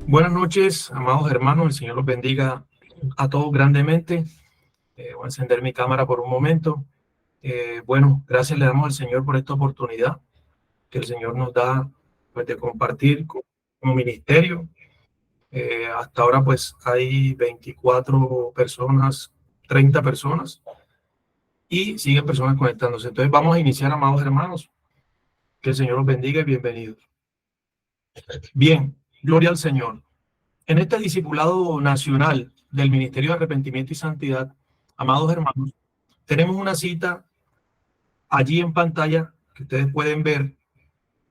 Buenas noches, amados hermanos. El Señor los bendiga a todos grandemente. Voy a encender mi cámara por un momento. Bueno, gracias le damos al Señor por esta oportunidad que el Señor nos da, pues, de compartir como ministerio. Hasta ahora pues hay 24 personas, 30 personas y siguen personas conectándose. Entonces vamos a iniciar, amados hermanos. Que el Señor los bendiga y bienvenidos. Bien, gloria al Señor. En este discipulado nacional del Ministerio de Arrepentimiento y Santidad, amados hermanos, tenemos una cita allí en pantalla que ustedes pueden ver.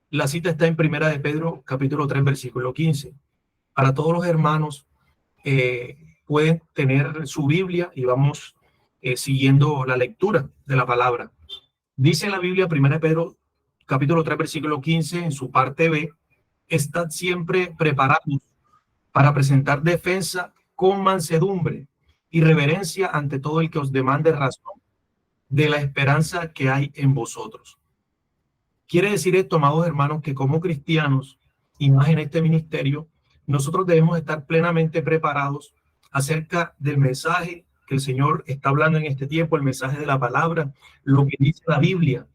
La cita está en Primera de Pedro, capítulo 3, versículo 15. Para todos los hermanos, pueden tener su Biblia y vamos siguiendo la lectura de la palabra. Dice la Biblia, Primera de Pedro, capítulo 3, versículo 15, en su parte B: estad siempre preparados para presentar defensa con mansedumbre y reverencia ante todo el que os demande razón de la esperanza que hay en vosotros. Quiere decir esto, amados hermanos, que como cristianos y más en este ministerio, nosotros debemos estar plenamente preparados acerca del mensaje que el Señor está hablando en este tiempo, el mensaje de la palabra, lo que dice la Biblia.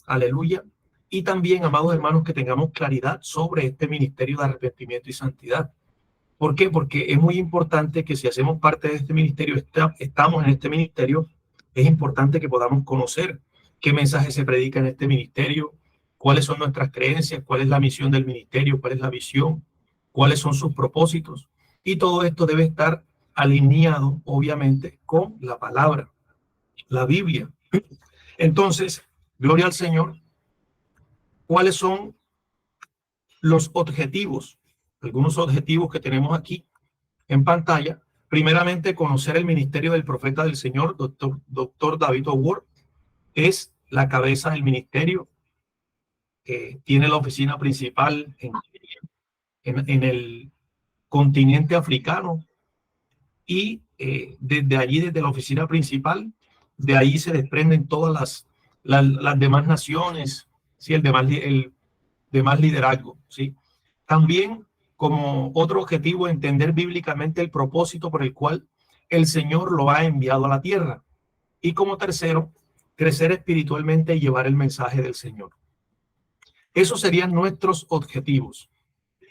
Aleluya. Y también, amados hermanos, que tengamos claridad sobre este ministerio de arrepentimiento y santidad. ¿Por qué? Porque es muy importante que si hacemos parte de este ministerio, estamos en este ministerio, es importante que podamos conocer qué mensaje se predica en este ministerio, cuáles son nuestras creencias, cuál es la misión del ministerio, cuál es la visión, cuáles son sus propósitos. Y todo esto debe estar alineado, obviamente, con la palabra, la Biblia. Entonces, gloria al Señor. ¿Cuáles son los objetivos? Algunos objetivos que tenemos aquí en pantalla. Primeramente, conocer el ministerio del profeta del Señor, doctor David O'Ward. Es la cabeza del ministerio. Tiene la oficina principal en el continente africano y desde allí, desde la oficina principal, de ahí se desprenden todas las demás naciones, ¿sí? El demás liderazgo, ¿sí? También, como otro objetivo, entender bíblicamente el propósito por el cual el Señor lo ha enviado a la tierra. Y como tercero, crecer espiritualmente y llevar el mensaje del Señor. Esos serían nuestros objetivos.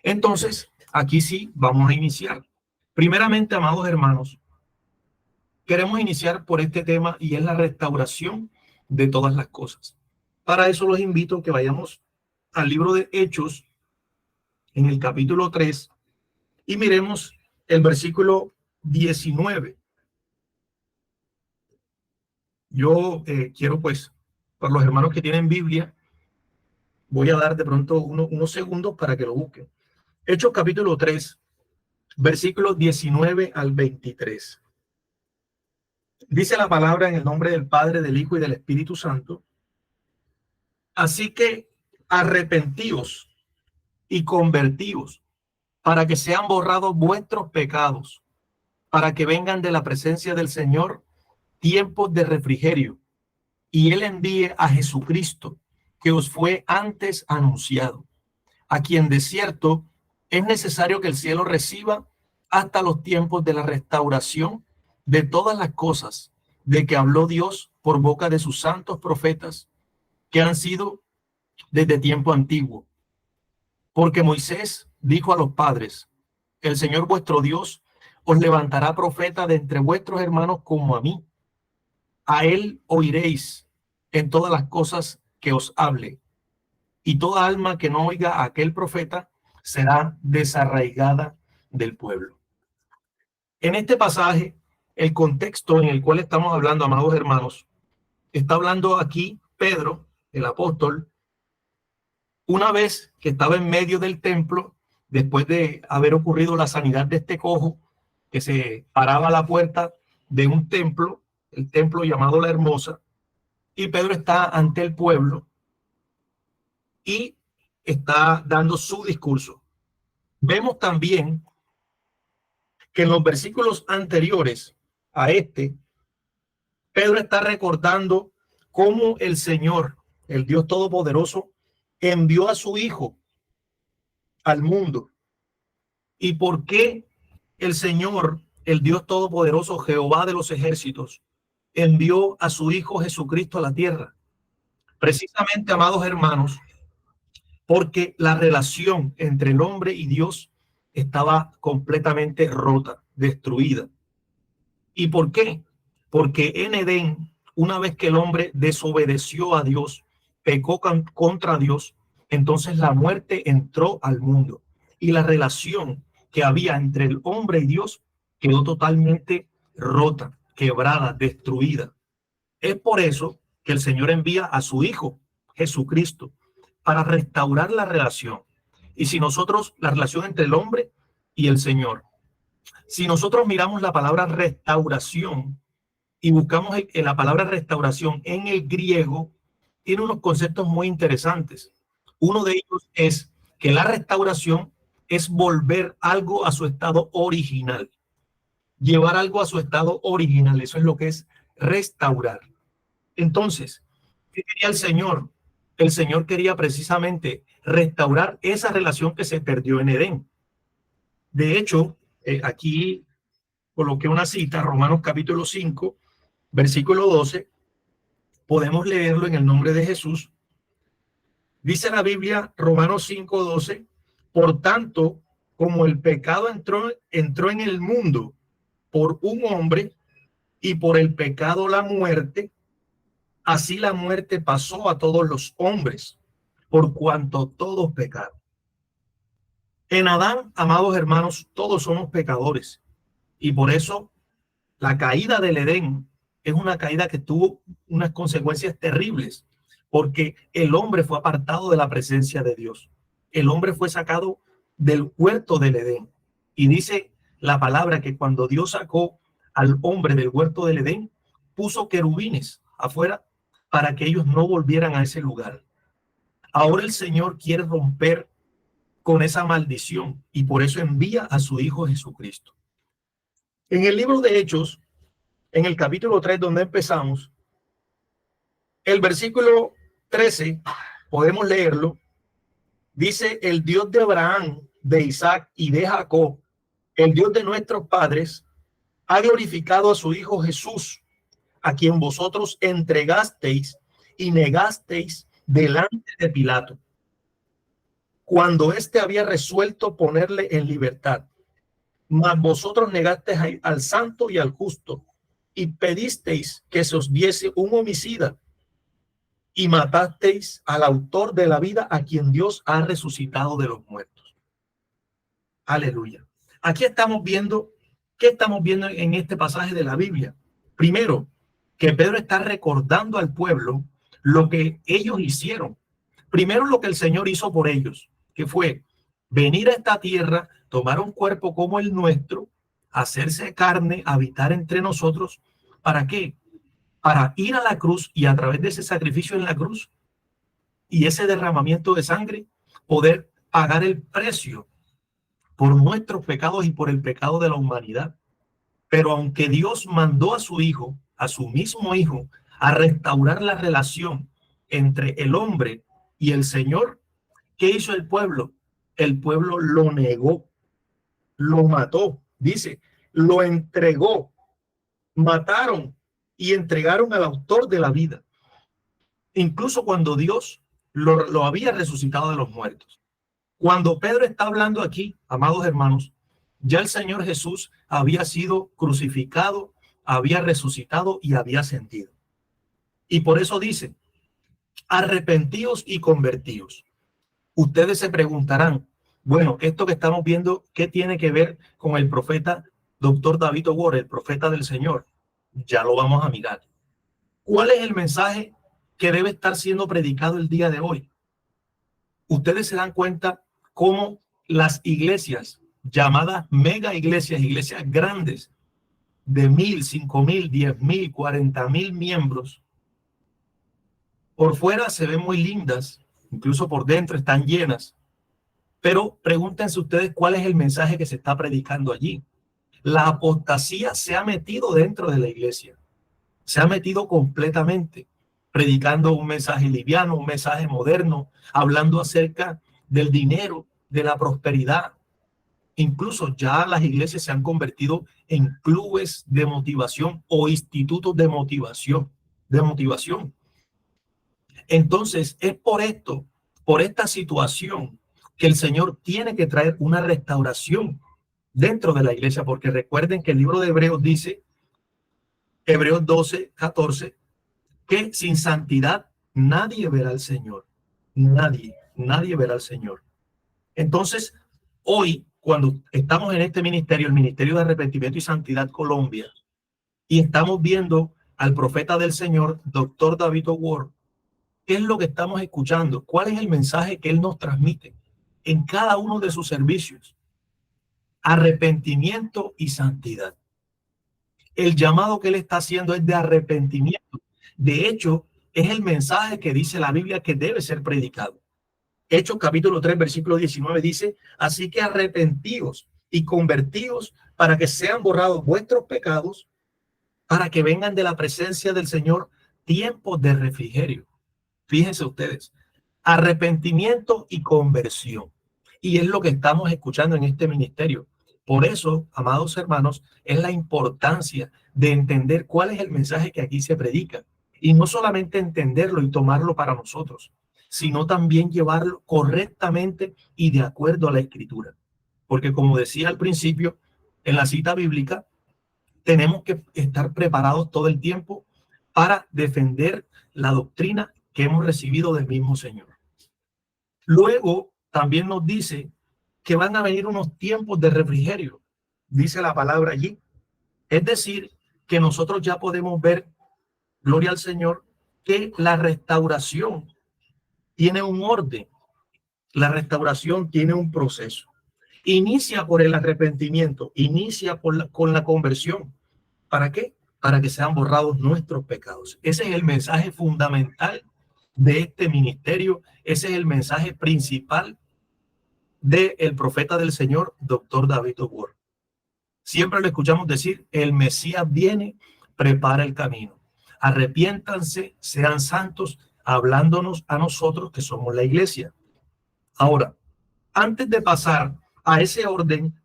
Entonces, aquí sí vamos a iniciar. Primeramente, amados hermanos, queremos iniciar por este tema y es la restauración de todas las cosas. Para eso los invito a que vayamos al libro de Hechos, en el capítulo 3, y miremos el versículo 19. Yo quiero, pues, para los hermanos que tienen Biblia, voy a dar de pronto unos segundos para que lo busquen. Hechos capítulo 3, versículos 19 al 23. Dice la palabra en el nombre del Padre, del Hijo y del Espíritu Santo. Así que arrepentíos y convertíos para que sean borrados vuestros pecados, para que vengan de la presencia del Señor tiempos de refrigerio, y Él envíe a Jesucristo, que os fue antes anunciado, a quien de cierto es necesario que el cielo reciba hasta los tiempos de la restauración de todas las cosas de que habló Dios por boca de sus santos profetas, que han sido desde tiempo antiguo. Porque Moisés dijo a los padres: el Señor vuestro Dios os levantará profeta de entre vuestros hermanos como a mí. A él oiréis en todas las cosas que os hable, y toda alma que no oiga a aquel profeta será desarraigada del pueblo. En este pasaje, el contexto en el cual estamos hablando, amados hermanos, está hablando aquí Pedro, el apóstol, una vez que estaba en medio del templo, después de haber ocurrido la sanidad de este cojo que se paraba a la puerta de un templo, el templo llamado La Hermosa, y Pedro está ante el pueblo y está dando su discurso. Vemos también que en los versículos anteriores a este, Pedro está recordando cómo el Señor, el Dios Todopoderoso, envió a su Hijo al mundo ¿Y por qué el Señor, el Dios Todopoderoso, Jehová de los ejércitos, envió a su Hijo Jesucristo a la tierra? Precisamente, amados hermanos, porque la relación entre el hombre y Dios estaba completamente rota, destruida. ¿Y por qué? Porque en Edén, una vez que el hombre desobedeció a Dios, pecó contra Dios, entonces la muerte entró al mundo y la relación que había entre el hombre y Dios quedó totalmente rota, quebrada, destruida. Es por eso que el Señor envía a su Hijo, Jesucristo, para restaurar la relación. Y si nosotros, la relación entre el hombre y el Señor, si nosotros miramos la palabra restauración y buscamos en la palabra restauración en el griego, tiene unos conceptos muy interesantes. Uno de ellos es que la restauración es volver algo a su estado original, llevar algo a su estado original. Eso es lo que es restaurar. Entonces, ¿qué quería el Señor? El Señor quería precisamente restaurar esa relación que se perdió en Edén. De hecho, aquí coloqué una cita, Romanos capítulo 5, versículo 12. Podemos leerlo en el nombre de Jesús. Dice la Biblia, Romanos 5, 12, por tanto, como el pecado entró en el mundo por un hombre y por el pecado la muerte, así la muerte pasó a todos los hombres, por cuanto todos pecaron. En Adán, amados hermanos, todos somos pecadores. Y por eso la caída del Edén es una caída que tuvo unas consecuencias terribles, porque el hombre fue apartado de la presencia de Dios. El hombre fue sacado del huerto del Edén. Y dice la palabra que cuando Dios sacó al hombre del huerto del Edén, puso querubines afuera para que ellos no volvieran a ese lugar. Ahora el Señor quiere romper con esa maldición y por eso envía a su Hijo Jesucristo. En el libro de Hechos, en el capítulo 3, donde empezamos, el versículo 13, podemos leerlo, dice: el Dios de Abraham, de Isaac y de Jacob, el Dios de nuestros padres, ha glorificado a su Hijo Jesús, a quien vosotros entregasteis y negasteis delante de Pilato, cuando éste había resuelto ponerle en libertad. Mas vosotros negasteis al santo y al justo, y pedisteis que se os diese un homicida, y matasteis al autor de la vida, a quien Dios ha resucitado de los muertos. Aleluya. Aquí estamos viendo, ¿qué estamos viendo en este pasaje de la Biblia? Primero, que Pedro está recordando al pueblo lo que ellos hicieron. Primero, lo que el Señor hizo por ellos, que fue venir a esta tierra, tomar un cuerpo como el nuestro, hacerse carne, habitar entre nosotros. ¿Para qué? Para ir a la cruz y a través de ese sacrificio en la cruz y ese derramamiento de sangre, poder pagar el precio por nuestros pecados y por el pecado de la humanidad. Pero aunque Dios mandó a su Hijo, a su mismo Hijo, a restaurar la relación entre el hombre y el Señor, ¿qué hizo el pueblo? El pueblo lo negó, lo mató, dice, lo entregó, mataron y entregaron al autor de la vida, incluso cuando Dios lo había resucitado de los muertos. Cuando Pedro está hablando aquí, amados hermanos, ya el Señor Jesús había sido crucificado, había resucitado y había ascendido. Y por eso dice, arrepentíos y convertíos. Ustedes se preguntarán, bueno, esto que estamos viendo, ¿qué tiene que ver con el profeta Dr. David O'Ward, el profeta del Señor? Ya lo vamos a mirar. ¿Cuál es el mensaje que debe estar siendo predicado el día de hoy? Ustedes se dan cuenta cómo las iglesias, llamadas mega iglesias, iglesias grandes, de 1,000, 5,000, 10,000, 40,000 miembros, por fuera se ven muy lindas, incluso por dentro están llenas, pero pregúntense ustedes cuál es el mensaje que se está predicando allí. La apostasía se ha metido dentro de la iglesia, se ha metido completamente, predicando un mensaje liviano, un mensaje moderno, hablando acerca del dinero, de la prosperidad. Incluso ya las iglesias se han convertido en clubes de motivación o institutos de motivación, de motivación. Entonces, es por esto, por esta situación, que el Señor tiene que traer una restauración dentro de la iglesia, porque recuerden que el libro de Hebreos dice, Hebreos 12:14, que sin santidad nadie verá al Señor. Nadie verá al Señor. Entonces, hoy, cuando estamos en este ministerio, el Ministerio de Arrepentimiento y Santidad Colombia, y estamos viendo al profeta del Señor, doctor David Ward, ¿qué es lo que estamos escuchando? ¿Cuál es el mensaje que él nos transmite en cada uno de sus servicios? Arrepentimiento y santidad. El llamado que él está haciendo es de arrepentimiento. De hecho, es el mensaje que dice la Biblia que debe ser predicado. Hechos capítulo 3, versículo 19 dice, así que arrepentíos y convertíos para que sean borrados vuestros pecados, para que vengan de la presencia del Señor tiempos de refrigerio. Fíjense ustedes, arrepentimiento y conversión. Y es lo que estamos escuchando en este ministerio. Por eso, amados hermanos, es la importancia de entender cuál es el mensaje que aquí se predica. Y no solamente entenderlo y tomarlo para nosotros, sino también llevarlo correctamente y de acuerdo a la Escritura. Porque como decía al principio, en la cita bíblica, tenemos que estar preparados todo el tiempo para defender la doctrina que hemos recibido del mismo Señor. Luego también nos dice que van a venir unos tiempos de refrigerio, dice la palabra allí. Es decir, que nosotros ya podemos ver, gloria al Señor, que la restauración tiene un orden, la restauración tiene un proceso. Inicia por el arrepentimiento, inicia con la conversión. ¿Para qué? Para que sean borrados nuestros pecados. Ese es el mensaje fundamental de este ministerio. Ese es el mensaje principal del profeta del Señor, doctor David Ward. Siempre le escuchamos decir, el Mesías viene, prepara el camino. Arrepiéntanse, sean santos, hablándonos a nosotros que somos la iglesia. Ahora, antes de pasar a ese orden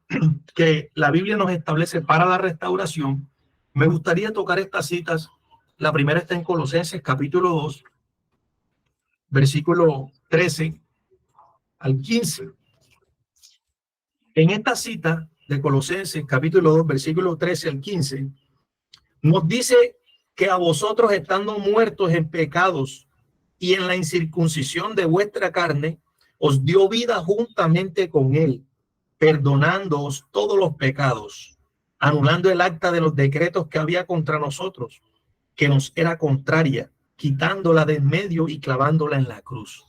que la Biblia nos establece para la restauración, me gustaría tocar estas citas. La primera está en Colosenses capítulo 2, versículo 13 al 15. En esta cita de Colosenses capítulo 2, versículo 13 al 15, nos dice que a vosotros, estando muertos en pecados y en la incircuncisión de vuestra carne, os dio vida juntamente con él, perdonándoos todos los pecados, anulando el acta de los decretos que había contra nosotros, que nos era contraria, quitándola de en medio y clavándola en la cruz.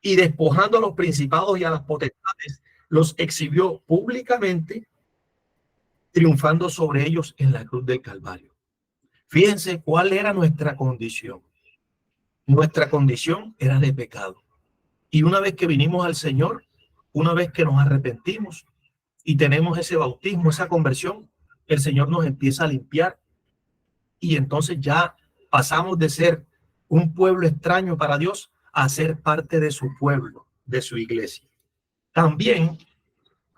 Y despojando a los principados y a las potestades, los exhibió públicamente, triunfando sobre ellos en la cruz del Calvario. Fíjense cuál era nuestra condición. Nuestra condición era de pecado. Y una vez que vinimos al Señor, una vez que nos arrepentimos y tenemos ese bautismo, esa conversión, el Señor nos empieza a limpiar y entonces ya pasamos de ser un pueblo extraño para Dios a ser parte de su pueblo, de su iglesia. También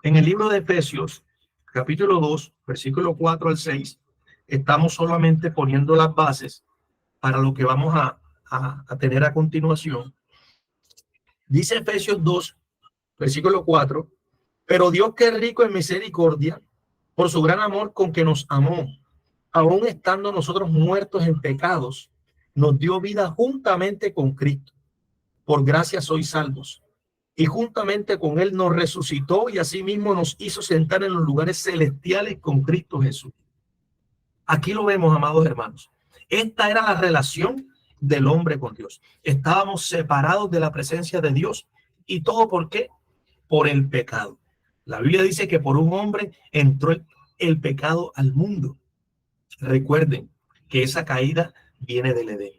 en el libro de Efesios, capítulo 2, versículo 4 al 6, estamos solamente poniendo las bases para lo que vamos a tener a continuación. Dice Efesios 2, versículo 4, pero Dios, que es rico en misericordia, por su gran amor con que nos amó, aun estando nosotros muertos en pecados, nos dio vida juntamente con Cristo. Por gracia sois salvos. Y juntamente con él nos resucitó y asimismo nos hizo sentar en los lugares celestiales con Cristo Jesús. Aquí lo vemos, amados hermanos. Esta era la relación del hombre con Dios. Estábamos separados de la presencia de Dios. ¿Y todo por qué? Por el pecado. La Biblia dice que por un hombre entró el pecado al mundo. Recuerden que esa caída viene del Edén.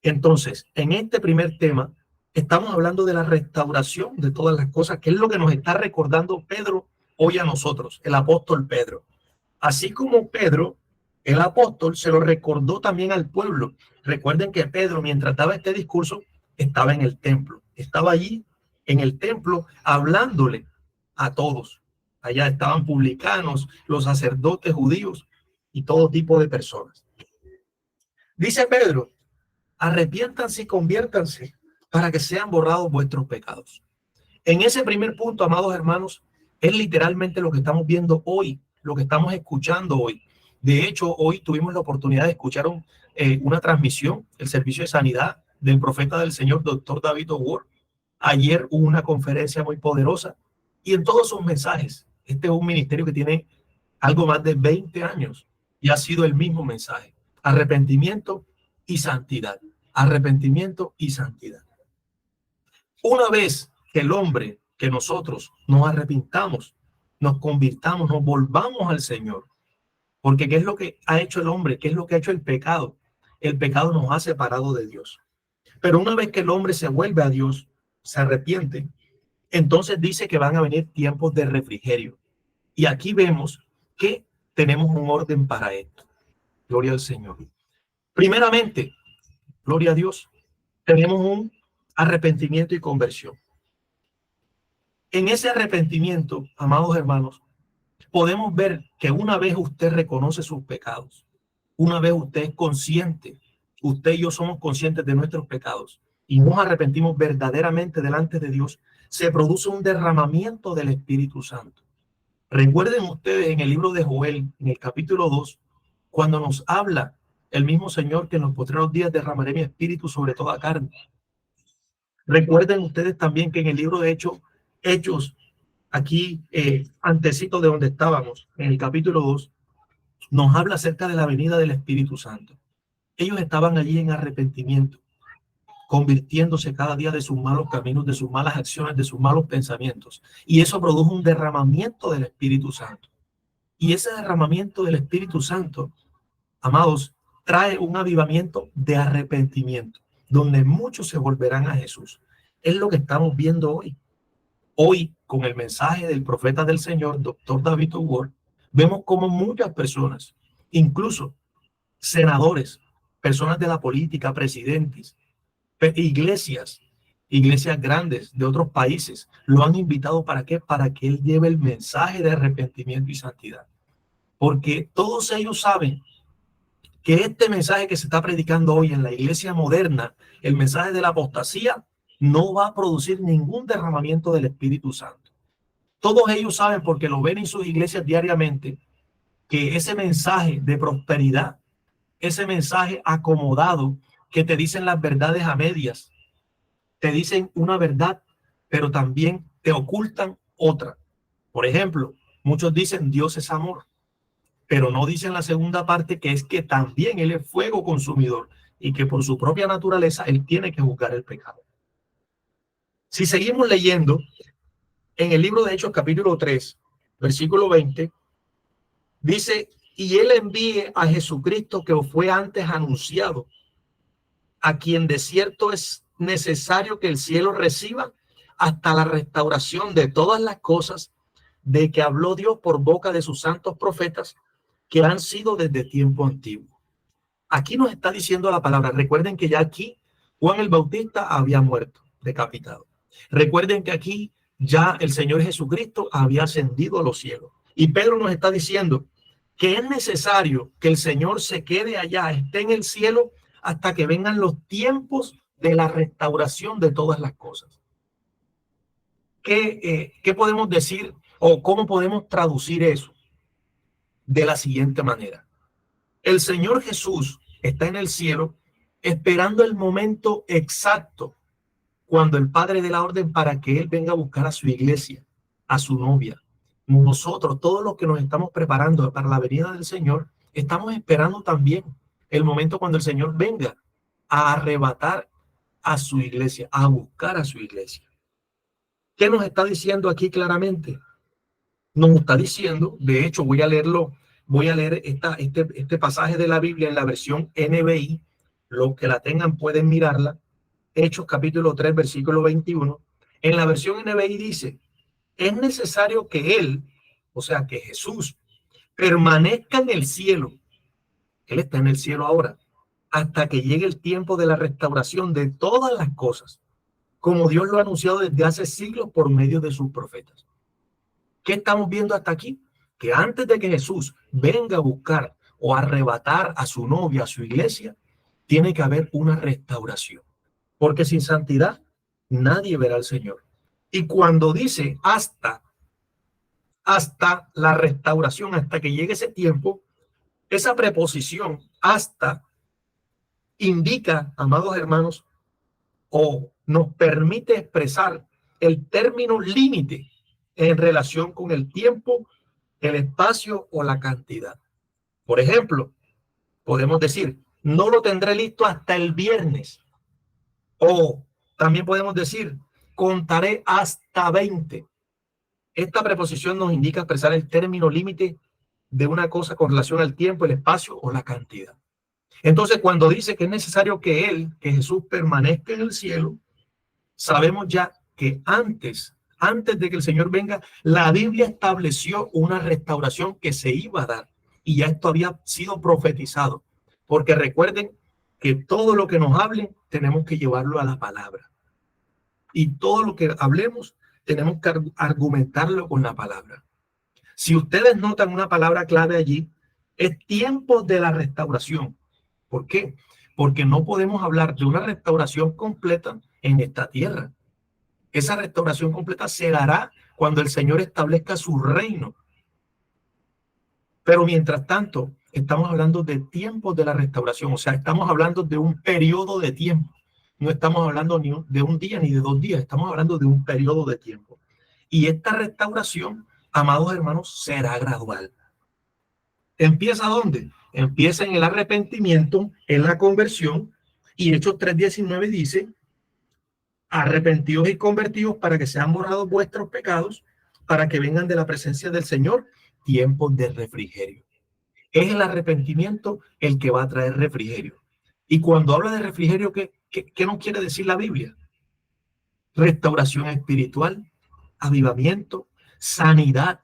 Entonces, en este primer tema, estamos hablando de la restauración de todas las cosas, que es lo que nos está recordando Pedro hoy a nosotros, el apóstol Pedro. Así como Pedro, el apóstol, se lo recordó también al pueblo. Recuerden que Pedro, mientras daba este discurso, estaba en el templo. Estaba allí en el templo hablándole a todos. Allá estaban publicanos, los sacerdotes judíos y todo tipo de personas. Dice Pedro, arrepiéntanse y conviértanse para que sean borrados vuestros pecados. En ese primer punto, amados hermanos, es literalmente lo que estamos viendo hoy, lo que estamos escuchando hoy. De hecho, hoy tuvimos la oportunidad de escuchar una transmisión, el servicio de sanidad del profeta del Señor, doctor David O'Ward. Ayer hubo una conferencia muy poderosa y en todos sus mensajes, este es un ministerio que tiene algo más de 20 años y ha sido el mismo mensaje: arrepentimiento y santidad, arrepentimiento y santidad. Una vez que el hombre, que nosotros nos arrepintamos, nos convirtamos, nos volvamos al Señor, porque ¿qué es lo que ha hecho el hombre? ¿Qué es lo que ha hecho el pecado? El pecado nos ha separado de Dios. Pero una vez que el hombre se vuelve a Dios, se arrepiente, entonces dice que van a venir tiempos de refrigerio. Y aquí vemos que tenemos un orden para esto. Gloria al Señor. Primeramente, gloria a Dios, tenemos un arrepentimiento y conversión. En ese arrepentimiento, amados hermanos, podemos ver que una vez usted reconoce sus pecados, una vez usted es consciente, usted y yo somos conscientes de nuestros pecados y nos arrepentimos verdaderamente delante de Dios, se produce un derramamiento del Espíritu Santo. Recuerden ustedes en el libro de Joel, en el capítulo 2, cuando nos habla el mismo Señor que en los postreros días derramaré mi espíritu sobre toda carne. Recuerden ustedes también que en el libro de Hechos, aquí antecito de donde estábamos, en el capítulo 2, nos habla acerca de la venida del Espíritu Santo. Ellos estaban allí en arrepentimiento, convirtiéndose cada día de sus malos caminos, de sus malas acciones, de sus malos pensamientos. Y eso produjo un derramamiento del Espíritu Santo. Y ese derramamiento del Espíritu Santo, amados, trae un avivamiento de arrepentimiento, donde muchos se volverán a Jesús. Es lo que estamos viendo hoy. Hoy, con el mensaje del profeta del Señor, doctor David O'Ward, vemos como muchas personas, incluso senadores, personas de la política, presidentes, iglesias grandes de otros países, lo han invitado. ¿Para qué? Para que él lleve el mensaje de arrepentimiento y santidad. Porque todos ellos saben que este mensaje que se está predicando hoy en la iglesia moderna, el mensaje de la apostasía, no va a producir ningún derramamiento del Espíritu Santo. Todos ellos saben, porque lo ven en sus iglesias diariamente, que ese mensaje de prosperidad, ese mensaje acomodado, que te dicen las verdades a medias, te dicen una verdad, pero también te ocultan otra. Por ejemplo, muchos dicen Dios es amor, pero no dicen la segunda parte, que es que también Él es fuego consumidor y que por su propia naturaleza Él tiene que juzgar el pecado. Si seguimos leyendo, en el libro de Hechos capítulo 3, versículo 20, dice, y Él envíe a Jesucristo que os fue antes anunciado, a quien de cierto es necesario que el cielo reciba hasta la restauración de todas las cosas de que habló Dios por boca de sus santos profetas, que han sido desde tiempo antiguo. Aquí nos está diciendo la palabra. Recuerden que ya aquí Juan el Bautista había muerto, decapitado. Recuerden que aquí ya el Señor Jesucristo había ascendido a los cielos. Y Pedro nos está diciendo que es necesario que el Señor se quede allá, esté en el cielo, hasta que vengan los tiempos de la restauración de todas las cosas. ¿Qué podemos decir o cómo podemos traducir eso? De la siguiente manera. El Señor Jesús está en el cielo esperando el momento exacto cuando el Padre dé la orden para que Él venga a buscar a su iglesia, a su novia. Nosotros, todos los que nos estamos preparando para la venida del Señor, estamos esperando también el momento cuando el Señor venga a arrebatar a su iglesia, a buscar a su iglesia. ¿Qué nos está diciendo aquí claramente? Nos está diciendo, de hecho voy a leerlo, voy a leer este pasaje de la Biblia en la versión NBI. Los que la tengan pueden mirarla. Hechos capítulo 3, versículo 21. En la versión NBI dice, es necesario que Él, o sea que Jesús, permanezca en el cielo. Él está en el cielo ahora, hasta que llegue el tiempo de la restauración de todas las cosas, como Dios lo ha anunciado desde hace siglos por medio de sus profetas. ¿Qué estamos viendo hasta aquí? Que antes de que Jesús venga a buscar o arrebatar a su novia, a su iglesia, tiene que haber una restauración. Porque sin santidad nadie verá al Señor. Y cuando dice hasta la restauración, hasta que llegue ese tiempo, esa preposición hasta indica, amados hermanos, o nos permite expresar el término límite en relación con el tiempo, el espacio o la cantidad. Por ejemplo, podemos decir, no lo tendré listo hasta el viernes. O también podemos decir, contaré hasta 20. Esta preposición nos indica expresar el término límite de una cosa con relación al tiempo, el espacio o la cantidad. Entonces, cuando dice que es necesario que Jesús permanezca en el cielo, sabemos ya que antes de que el Señor venga, la Biblia estableció una restauración que se iba a dar. Y ya esto había sido profetizado. Porque recuerden que todo lo que nos hablen, tenemos que llevarlo a la palabra. Y todo lo que hablemos, tenemos que argumentarlo con la palabra. Si ustedes notan una palabra clave allí, es tiempo de la restauración. ¿Por qué? Porque no podemos hablar de una restauración completa en esta tierra. Esa restauración completa se dará cuando el Señor establezca su reino. Pero mientras tanto, estamos hablando de tiempos de la restauración. O sea, estamos hablando de un periodo de tiempo. No estamos hablando ni de un día ni de 2 días. Estamos hablando de un periodo de tiempo. Y esta restauración, amados hermanos, será gradual. ¿Empieza dónde? Empieza en el arrepentimiento, en la conversión. Y Hechos 3:19 dice, arrepentidos y convertidos para que sean borrados vuestros pecados, para que vengan de la presencia del Señor tiempos de refrigerio. Es el arrepentimiento el que va a traer refrigerio. Y cuando habla de refrigerio, ¿qué nos quiere decir la Biblia? Restauración espiritual, avivamiento, sanidad,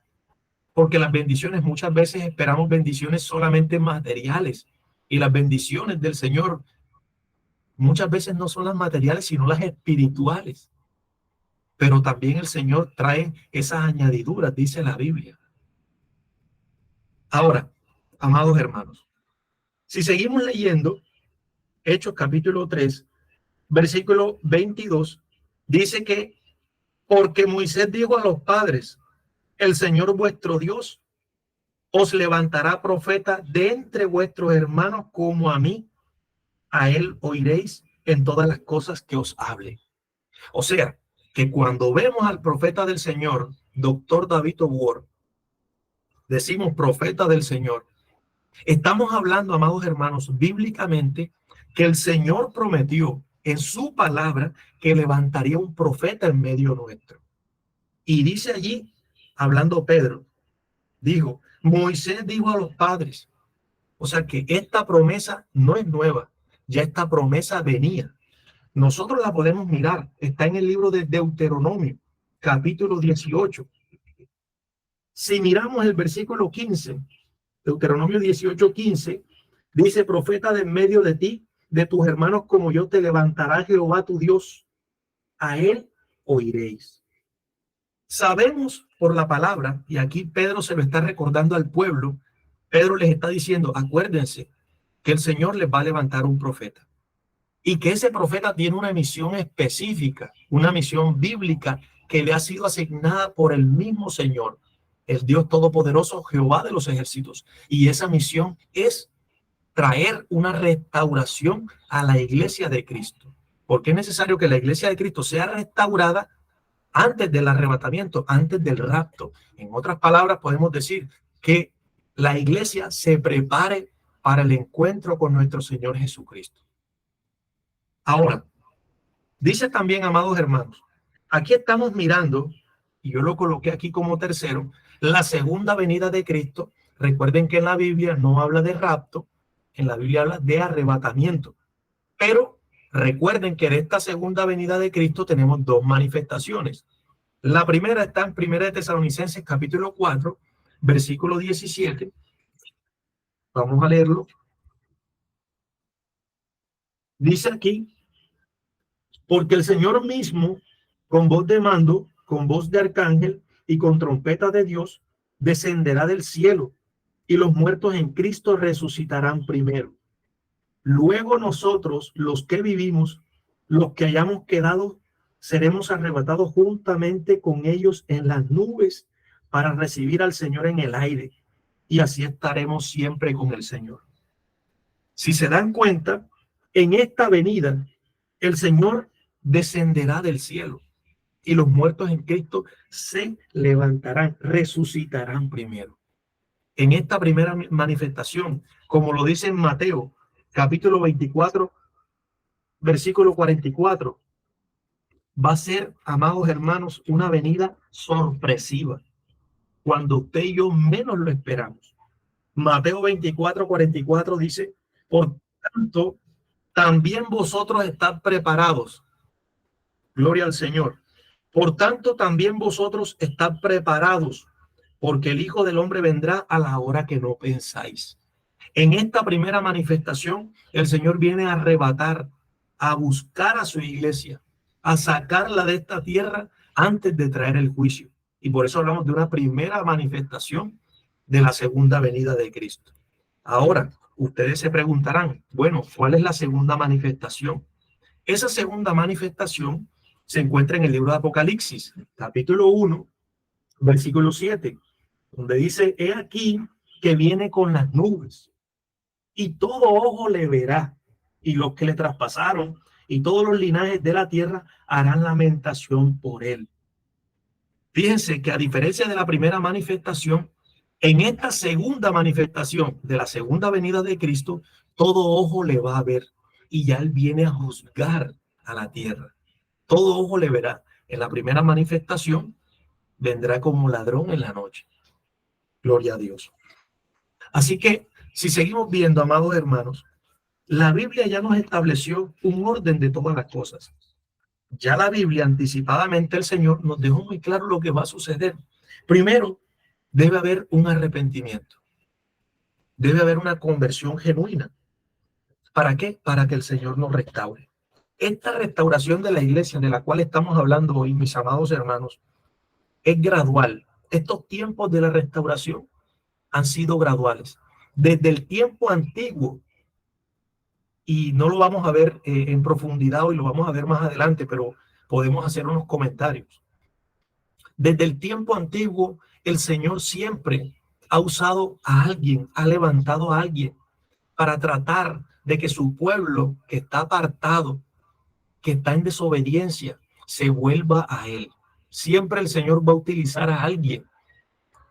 porque las bendiciones, muchas veces esperamos bendiciones solamente materiales, y las bendiciones del Señor muchas veces no son las materiales, sino las espirituales. Pero también el Señor trae esas añadiduras, dice la Biblia. Ahora, amados hermanos, si seguimos leyendo Hechos capítulo 3, versículo 22, dice que porque Moisés dijo a los padres, el Señor vuestro Dios os levantará profeta de entre vuestros hermanos como a mí, a él oiréis en todas las cosas que os hable. O sea, que cuando vemos al profeta del Señor, doctor David O'Ward, decimos profeta del Señor, estamos hablando, amados hermanos, bíblicamente, que el Señor prometió en su palabra que levantaría un profeta en medio nuestro. Y dice allí, hablando Pedro, dijo, Moisés dijo a los padres, o sea que esta promesa no es nueva, ya esta promesa venía. Nosotros la podemos mirar, está en el libro de Deuteronomio, capítulo 18. Si miramos el versículo 15, Deuteronomio 18:15, dice, profeta de en medio de ti, de tus hermanos como yo, te levantará Jehová tu Dios, a él oiréis. Sabemos por la palabra, y aquí Pedro se lo está recordando al pueblo, Pedro les está diciendo, acuérdense que el Señor les va a levantar un profeta y que ese profeta tiene una misión específica, una misión bíblica que le ha sido asignada por el mismo Señor, el Dios Todopoderoso, Jehová de los ejércitos. Y esa misión es traer una restauración a la iglesia de Cristo. Porque es necesario que la iglesia de Cristo sea restaurada antes del arrebatamiento, antes del rapto. En otras palabras, podemos decir que la iglesia se prepare para el encuentro con nuestro Señor Jesucristo. Ahora, dice también, amados hermanos, aquí estamos mirando, y yo lo coloqué aquí como tercero, la segunda venida de Cristo. Recuerden que en la Biblia no habla de rapto, en la Biblia habla de arrebatamiento. Pero recuerden que en esta segunda venida de Cristo tenemos dos manifestaciones. La primera está en 1 Tesalonicenses capítulo 4, versículo 17. Vamos a leerlo. Dice aquí, porque el Señor mismo, con voz de mando, con voz de arcángel y con trompeta de Dios descenderá del cielo, y los muertos en Cristo resucitarán primero. Luego nosotros, los que vivimos, los que hayamos quedado, seremos arrebatados juntamente con ellos en las nubes para recibir al Señor en el aire, y así estaremos siempre con el Señor. Si se dan cuenta, en esta venida, el Señor descenderá del cielo y los muertos en Cristo se levantarán, resucitarán primero. En esta primera manifestación, como lo dice en Mateo, capítulo 24, versículo 44, va a ser, amados hermanos, una venida sorpresiva, cuando usted y yo menos lo esperamos. Mateo 24, 44 dice, por tanto, también vosotros estad preparados. Gloria al Señor. Por tanto, también vosotros estad preparados, porque el Hijo del Hombre vendrá a la hora que no pensáis. En esta primera manifestación, el Señor viene a arrebatar, a buscar a su iglesia, a sacarla de esta tierra antes de traer el juicio. Y por eso hablamos de una primera manifestación de la segunda venida de Cristo. Ahora, ustedes se preguntarán, bueno, ¿cuál es la segunda manifestación? Esa segunda manifestación se encuentra en el libro de Apocalipsis, capítulo 1, versículo 7, donde dice, he aquí que viene con las nubes, y todo ojo le verá, y los que le traspasaron, y todos los linajes de la tierra harán lamentación por él. Fíjense que a diferencia de la primera manifestación, en esta segunda manifestación de la segunda venida de Cristo, todo ojo le va a ver, y ya él viene a juzgar a la tierra. Todo ojo le verá. En la primera manifestación vendrá como ladrón en la noche. Gloria a Dios. Así que si seguimos viendo, amados hermanos, la Biblia ya nos estableció un orden de todas las cosas. Ya la Biblia, anticipadamente, el Señor nos dejó muy claro lo que va a suceder. Primero, debe haber un arrepentimiento. Debe haber una conversión genuina. ¿Para qué? Para que el Señor nos restaure. Esta restauración de la iglesia de la cual estamos hablando hoy, mis amados hermanos, es gradual. Estos tiempos de la restauración han sido graduales. Desde el tiempo antiguo, y no lo vamos a ver en profundidad hoy, lo vamos a ver más adelante, pero podemos hacer unos comentarios. Desde el tiempo antiguo, el Señor siempre ha usado a alguien, ha levantado a alguien para tratar de que su pueblo que está apartado, que está en desobediencia, se vuelva a Él. Siempre el Señor va a utilizar a alguien.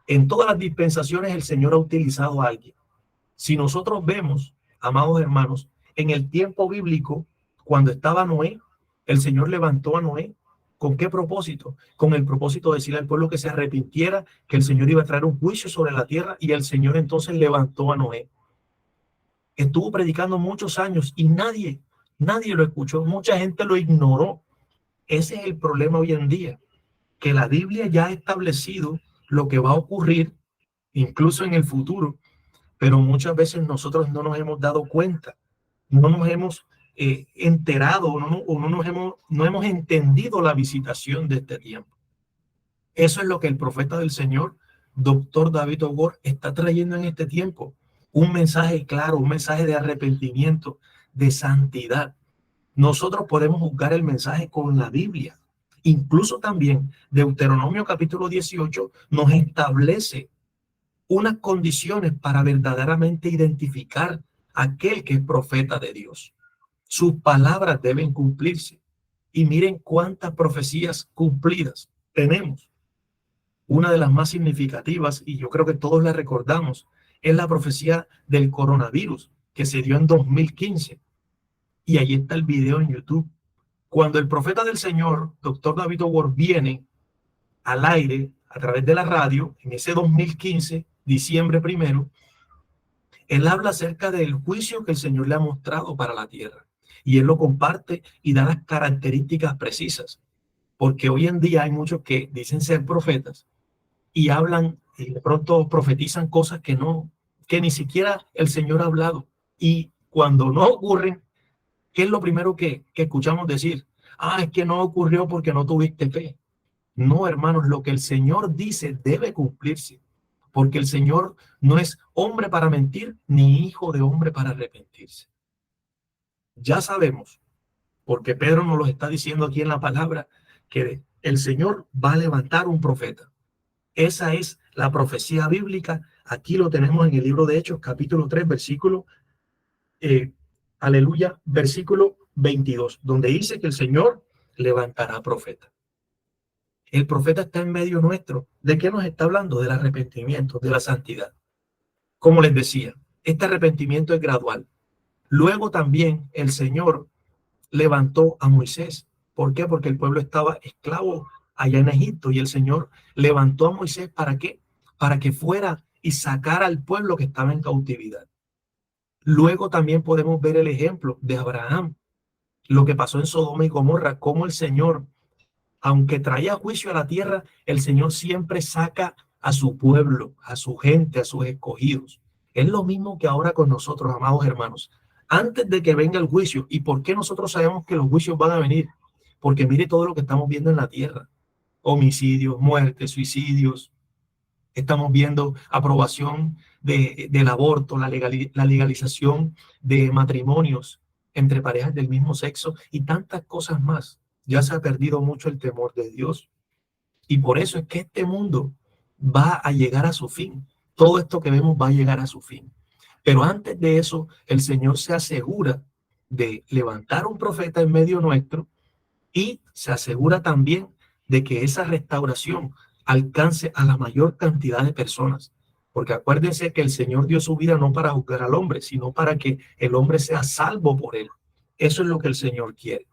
En todas las dispensaciones el Señor ha utilizado a alguien. Si nosotros vemos, amados hermanos, en el tiempo bíblico, cuando estaba Noé, el Señor levantó a Noé. ¿Con qué propósito? Con el propósito de decirle al pueblo que se arrepintiera, que el Señor iba a traer un juicio sobre la tierra, y el Señor entonces levantó a Noé. Estuvo predicando muchos años y nadie lo escuchó. Mucha gente lo ignoró. Ese es el problema hoy en día, que la Biblia ya ha establecido lo que va a ocurrir, incluso en el futuro, pero muchas veces nosotros no nos hemos dado cuenta, no nos hemos enterado o no hemos entendido la visitación de este tiempo. Eso es lo que el profeta del Señor, doctor David Ogor, está trayendo en este tiempo. Un mensaje claro, un mensaje de arrepentimiento, de santidad. Nosotros podemos juzgar el mensaje con la Biblia. Incluso también Deuteronomio capítulo 18 nos establece unas condiciones para verdaderamente identificar a aquel que es profeta de Dios. Sus palabras deben cumplirse. Y miren cuántas profecías cumplidas tenemos. Una de las más significativas, y yo creo que todos la recordamos, es la profecía del coronavirus que se dio en 2015. Y ahí está el video en YouTube. Cuando el profeta del Señor, doctor David Ogor, viene al aire a través de la radio, en ese 2015, diciembre 1, él habla acerca del juicio que el Señor le ha mostrado para la tierra. Y él lo comparte y da las características precisas. Porque hoy en día hay muchos que dicen ser profetas y hablan y de pronto profetizan cosas que ni siquiera el Señor ha hablado. Y cuando no ocurren, ¿qué es lo primero que escuchamos decir? Ah, es que no ocurrió porque no tuviste fe. No, hermanos, lo que el Señor dice debe cumplirse, porque el Señor no es hombre para mentir, ni hijo de hombre para arrepentirse. Ya sabemos, porque Pedro nos lo está diciendo aquí en la palabra, que el Señor va a levantar un profeta. Esa es la profecía bíblica. Aquí lo tenemos en el libro de Hechos, capítulo 3, versículo, aleluya, versículo 22, donde dice que el Señor levantará profeta. El profeta está en medio nuestro. ¿De qué nos está hablando? Del arrepentimiento, de la santidad. Como les decía, este arrepentimiento es gradual. Luego también el Señor levantó a Moisés. ¿Por qué? Porque el pueblo estaba esclavo allá en Egipto y el Señor levantó a Moisés ¿para qué? Para que fuera y sacara al pueblo que estaba en cautividad. Luego también podemos ver el ejemplo de Abraham, lo que pasó en Sodoma y Gomorra, cómo el Señor, aunque traía juicio a la tierra, el Señor siempre saca a su pueblo, a su gente, a sus escogidos. Es lo mismo que ahora con nosotros, amados hermanos. Antes de que venga el juicio, ¿y por qué nosotros sabemos que los juicios van a venir? Porque mire todo lo que estamos viendo en la tierra. Homicidios, muertes, suicidios. Estamos viendo aprobación del aborto, la legalización de matrimonios entre parejas del mismo sexo y tantas cosas más. Ya se ha perdido mucho el temor de Dios. Y por eso es que este mundo va a llegar a su fin. Todo esto que vemos va a llegar a su fin. Pero antes de eso, el Señor se asegura de levantar un profeta en medio nuestro y se asegura también de que esa restauración alcance a la mayor cantidad de personas. Porque acuérdense que el Señor dio su vida no para juzgar al hombre, sino para que el hombre sea salvo por él. Eso es lo que el Señor quiere.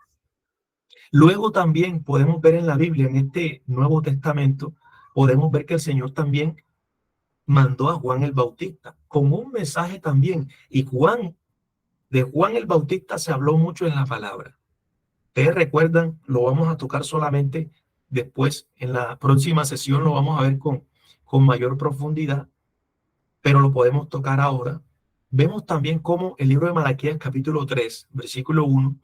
Luego también podemos ver en la Biblia, en este Nuevo Testamento, podemos ver que el Señor también mandó a Juan el Bautista con un mensaje también. Y de Juan el Bautista se habló mucho en la palabra. Ustedes recuerdan, lo vamos a tocar solamente después, en la próxima sesión lo vamos a ver con mayor profundidad, pero lo podemos tocar ahora. Vemos también cómo el libro de Malaquías, capítulo 3, versículo 1,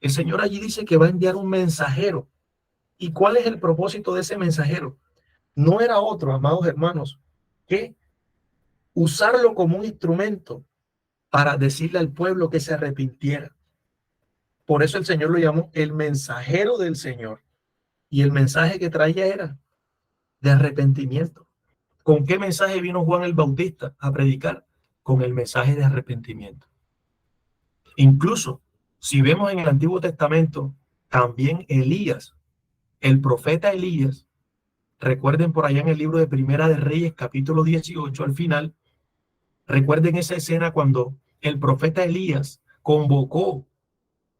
el Señor allí dice que va a enviar un mensajero. ¿Y cuál es el propósito de ese mensajero? No era otro, amados hermanos, que usarlo como un instrumento para decirle al pueblo que se arrepintiera. Por eso el Señor lo llamó el mensajero del Señor. Y el mensaje que traía era de arrepentimiento. ¿Con qué mensaje vino Juan el Bautista a predicar? Con el mensaje de arrepentimiento. Incluso, si vemos en el Antiguo Testamento, también Elías, el profeta Elías, recuerden por allá en el libro de Primera de Reyes, capítulo 18, al final, recuerden esa escena cuando el profeta Elías convocó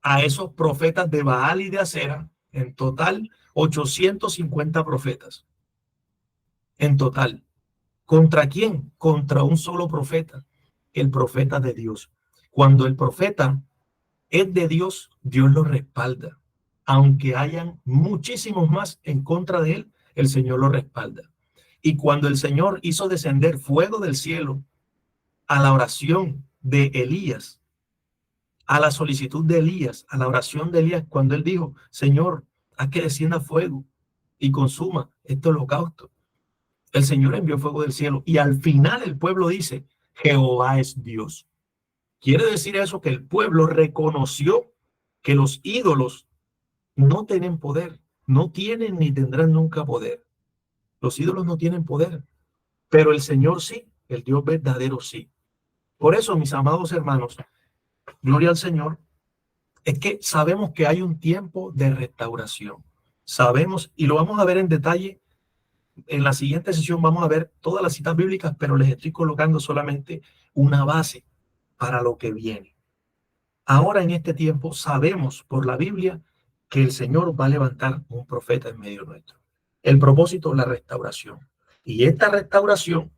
a esos profetas de Baal y de Acera, en total 850 profetas, en total. ¿Contra quién? Contra un solo profeta, el profeta de Dios. Cuando el profeta es de Dios, Dios lo respalda. Aunque hayan muchísimos más en contra de él, el Señor lo respalda. Y cuando el Señor hizo descender fuego del cielo a la oración de Elías, a la solicitud de Elías, a la oración de Elías, cuando él dijo, Señor, haz que descienda fuego y consuma este holocausto. El Señor envió fuego del cielo y al final el pueblo dice, Jehová es Dios. Quiere decir eso que el pueblo reconoció que los ídolos no tienen poder, no tienen ni tendrán nunca poder. Los ídolos no tienen poder, pero el Señor sí, el Dios verdadero sí. Por eso, mis amados hermanos, gloria al Señor, es que sabemos que hay un tiempo de restauración. Sabemos, y lo vamos a ver en detalle. En la siguiente sesión vamos a ver todas las citas bíblicas, pero les estoy colocando solamente una base para lo que viene. Ahora en este tiempo sabemos por la Biblia que el Señor va a levantar un profeta en medio nuestro. El propósito, la restauración. Y esta restauración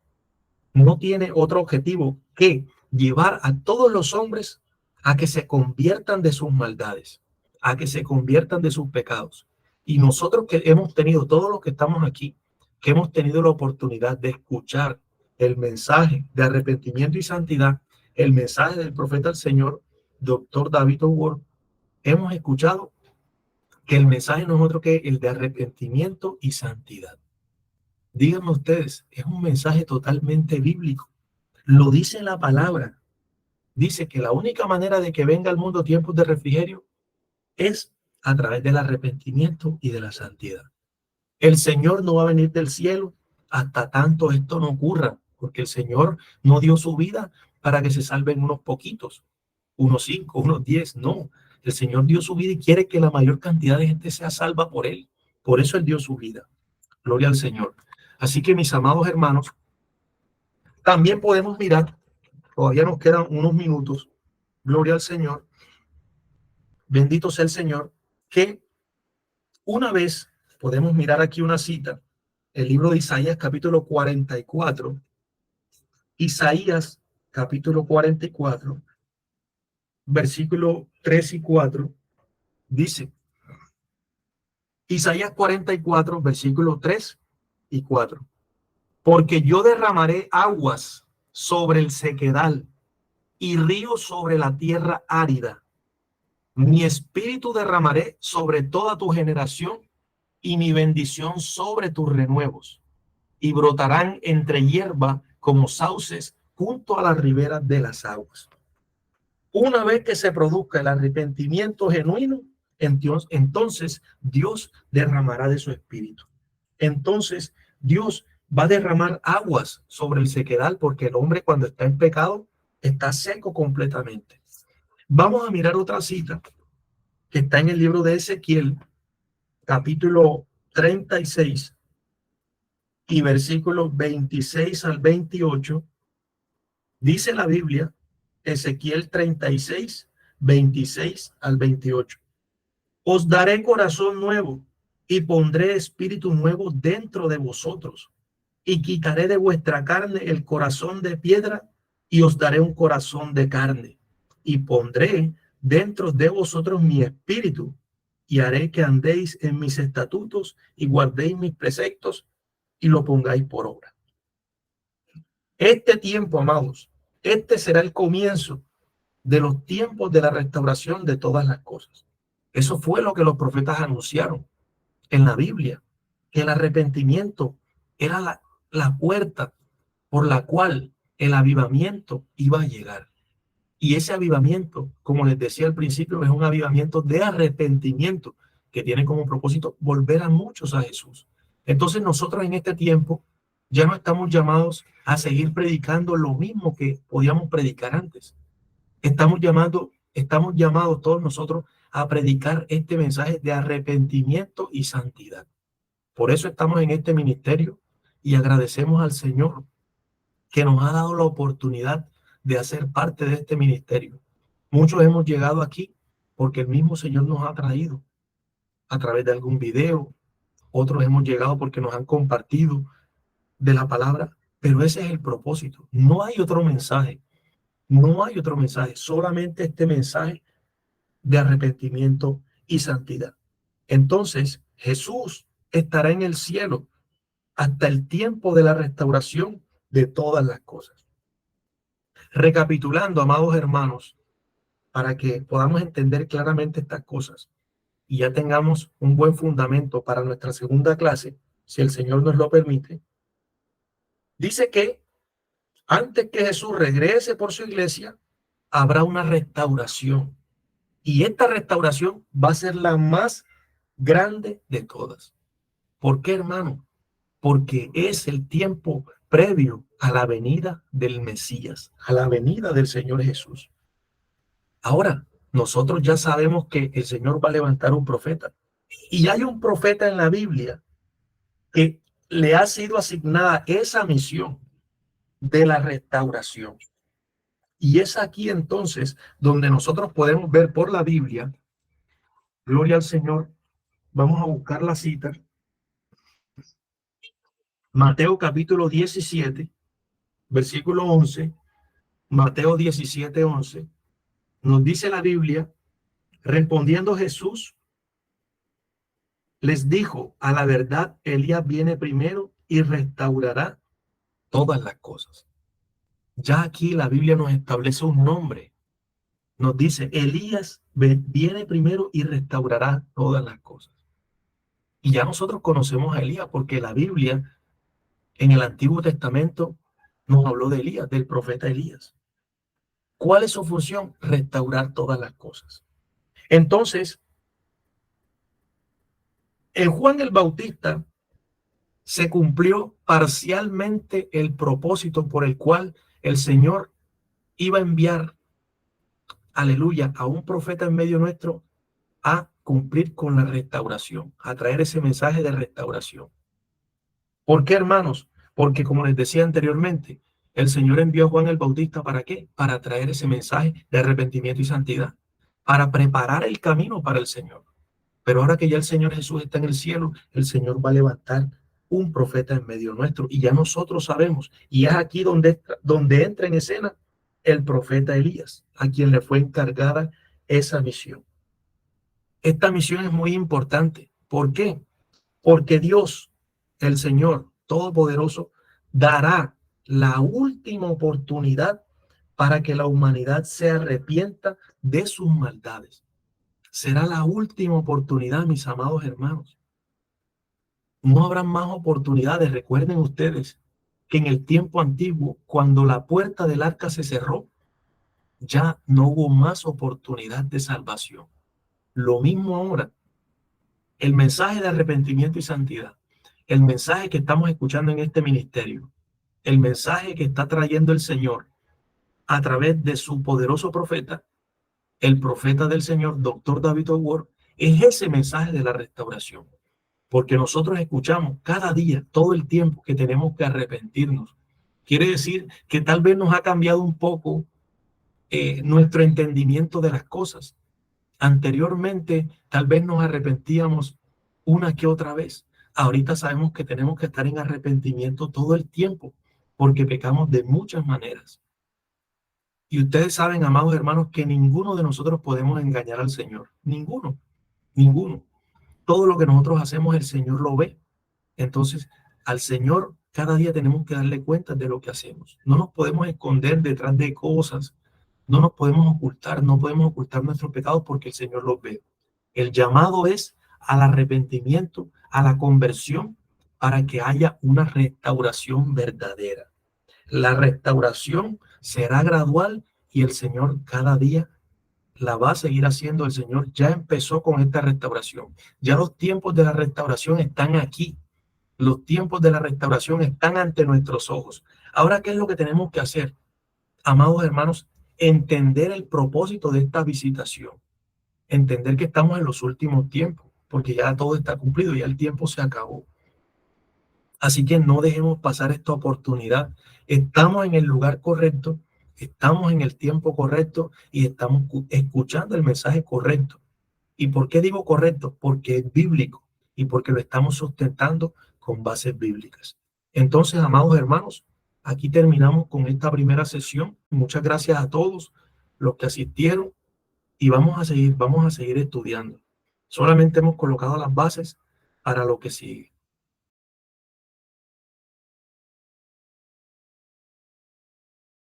no tiene otro objetivo que llevar a todos los hombres a que se conviertan de sus maldades, a que se conviertan de sus pecados. Y nosotros que hemos tenido, todos los que estamos aquí, que hemos tenido la oportunidad de escuchar el mensaje de arrepentimiento y santidad, el mensaje del profeta del Señor, doctor David O'Ward, hemos escuchado que el mensaje no es otro que el de arrepentimiento y santidad. Díganme ustedes, es un mensaje totalmente bíblico. Lo dice la palabra. Dice que la única manera de que venga al mundo tiempos de refrigerio es a través del arrepentimiento y de la santidad. El Señor no va a venir del cielo hasta tanto esto no ocurra, porque el Señor no dio su vida para que se salven unos poquitos, unos 5, unos 10, no. El Señor dio su vida y quiere que la mayor cantidad de gente sea salva por Él. Por eso Él dio su vida. Gloria al Señor. Así que, mis amados hermanos, también podemos mirar, todavía nos quedan unos minutos, gloria al Señor, bendito sea el Señor, que una vez podemos mirar aquí una cita, el libro de Isaías capítulo 44, Isaías capítulo 44, versículo 3 y 4, dice, Isaías 44, versículo 3 y 4, porque yo derramaré aguas sobre el sequedal y ríos sobre la tierra árida. Mi espíritu derramaré sobre toda tu generación y mi bendición sobre tus renuevos. Y brotarán entre hierba como sauces junto a las riberas de las aguas. Una vez que se produzca el arrepentimiento genuino, entonces Dios derramará de su espíritu. Entonces Dios va a derramar aguas sobre el sequedal, porque el hombre cuando está en pecado está seco completamente. Vamos a mirar otra cita que está en el libro de Ezequiel, capítulo 36 y versículos 26 al 28. Dice la Biblia, Ezequiel 36, 26 al 28. Os daré corazón nuevo y pondré espíritu nuevo dentro de vosotros y quitaré de vuestra carne el corazón de piedra y os daré un corazón de carne y pondré dentro de vosotros mi espíritu y haré que andéis en mis estatutos y guardéis mis preceptos y lo pongáis por obra. Este tiempo, amados, este será el comienzo de los tiempos de la restauración de todas las cosas. Eso fue lo que los profetas anunciaron en la Biblia, que el arrepentimiento era la puerta por la cual el avivamiento iba a llegar. Y ese avivamiento, como les decía al principio, es un avivamiento de arrepentimiento que tiene como propósito volver a muchos a Jesús. Entonces nosotros en este tiempo ya no estamos llamados a seguir predicando lo mismo que podíamos predicar antes. Estamos llamados todos nosotros a predicar este mensaje de arrepentimiento y santidad. Por eso estamos en este ministerio y agradecemos al Señor que nos ha dado la oportunidad de hacer parte de este ministerio. Muchos hemos llegado aquí porque el mismo Señor nos ha traído a través de algún video. Otros hemos llegado porque nos han compartido de la palabra, pero ese es el propósito. No hay otro mensaje. No hay otro mensaje, solamente este mensaje de arrepentimiento y santidad. Entonces, Jesús estará en el cielo hasta el tiempo de la restauración de todas las cosas. Recapitulando, amados hermanos, para que podamos entender claramente estas cosas y ya tengamos un buen fundamento para nuestra segunda clase, si el Señor nos lo permite, dice que antes que Jesús regrese por su iglesia, habrá una restauración. Y esta restauración va a ser la más grande de todas. ¿Por qué, hermano? Porque es el tiempo previo a la venida del Mesías, a la venida del Señor Jesús. Ahora, nosotros ya sabemos que el Señor va a levantar un profeta. Y hay un profeta en la Biblia que le ha sido asignada esa misión de la restauración. Y es aquí entonces donde nosotros podemos ver por la Biblia, gloria al Señor, vamos a buscar la cita, Mateo capítulo 17, versículo 11, Mateo 17, 11, nos dice la Biblia, respondiendo Jesús, les dijo, a la verdad, Elías viene primero y restaurará todas las cosas. Ya aquí la Biblia nos establece un nombre. Nos dice, Elías viene primero y restaurará todas las cosas. Y ya nosotros conocemos a Elías porque la Biblia en el Antiguo Testamento nos habló de Elías, del profeta Elías. ¿Cuál es su función? Restaurar todas las cosas. Entonces, en Juan el Bautista se cumplió parcialmente el propósito por el cual el Señor iba a enviar, aleluya, a un profeta en medio nuestro a cumplir con la restauración, a traer ese mensaje de restauración. ¿Por qué, hermanos? Porque como les decía anteriormente, el Señor envió a Juan el Bautista ¿para qué? Para traer ese mensaje de arrepentimiento y santidad, para preparar el camino para el Señor. Pero ahora que ya el Señor Jesús está en el cielo, el Señor va a levantar un profeta en medio nuestro y ya nosotros sabemos. Y es aquí donde entra en escena el profeta Elías, a quien le fue encargada esa misión. Esta misión es muy importante. ¿Por qué? Porque Dios, el Señor Todopoderoso, dará la última oportunidad para que la humanidad se arrepienta de sus maldades. Será la última oportunidad, mis amados hermanos. No habrá más oportunidades. Recuerden ustedes que en el tiempo antiguo, cuando la puerta del arca se cerró, ya no hubo más oportunidad de salvación. Lo mismo ahora. El mensaje de arrepentimiento y santidad, el mensaje que estamos escuchando en este ministerio, el mensaje que está trayendo el Señor a través de su poderoso profeta, el profeta del Señor, Dr. David O'Ward, es ese mensaje de la restauración. Porque nosotros escuchamos cada día, todo el tiempo, que tenemos que arrepentirnos. Quiere decir que tal vez nos ha cambiado un poco nuestro entendimiento de las cosas. Anteriormente, tal vez nos arrepentíamos una que otra vez. Ahorita sabemos que tenemos que estar en arrepentimiento todo el tiempo, porque pecamos de muchas maneras. Y ustedes saben, amados hermanos, que ninguno de nosotros podemos engañar al Señor. Ninguno, ninguno. Todo lo que nosotros hacemos, el Señor lo ve. Entonces, al Señor cada día tenemos que darle cuenta de lo que hacemos. No nos podemos esconder detrás de cosas. No nos podemos ocultar, no podemos ocultar nuestros pecados porque el Señor los ve. El llamado es al arrepentimiento, a la conversión, para que haya una restauración verdadera. La restauración será gradual y el Señor cada día la va a seguir haciendo. El Señor ya empezó con esta restauración. Ya los tiempos de la restauración están aquí. Los tiempos de la restauración están ante nuestros ojos. Ahora, ¿qué es lo que tenemos que hacer? Amados hermanos, entender el propósito de esta visitación. Entender que estamos en los últimos tiempos, porque ya todo está cumplido, ya el tiempo se acabó. Así que no dejemos pasar esta oportunidad. Estamos en el lugar correcto, estamos en el tiempo correcto y estamos escuchando el mensaje correcto. ¿Y por qué digo correcto? Porque es bíblico y porque lo estamos sustentando con bases bíblicas. Entonces, amados hermanos, aquí terminamos con esta primera sesión. Muchas gracias a todos los que asistieron y vamos a seguir estudiando. Solamente hemos colocado las bases para lo que sigue.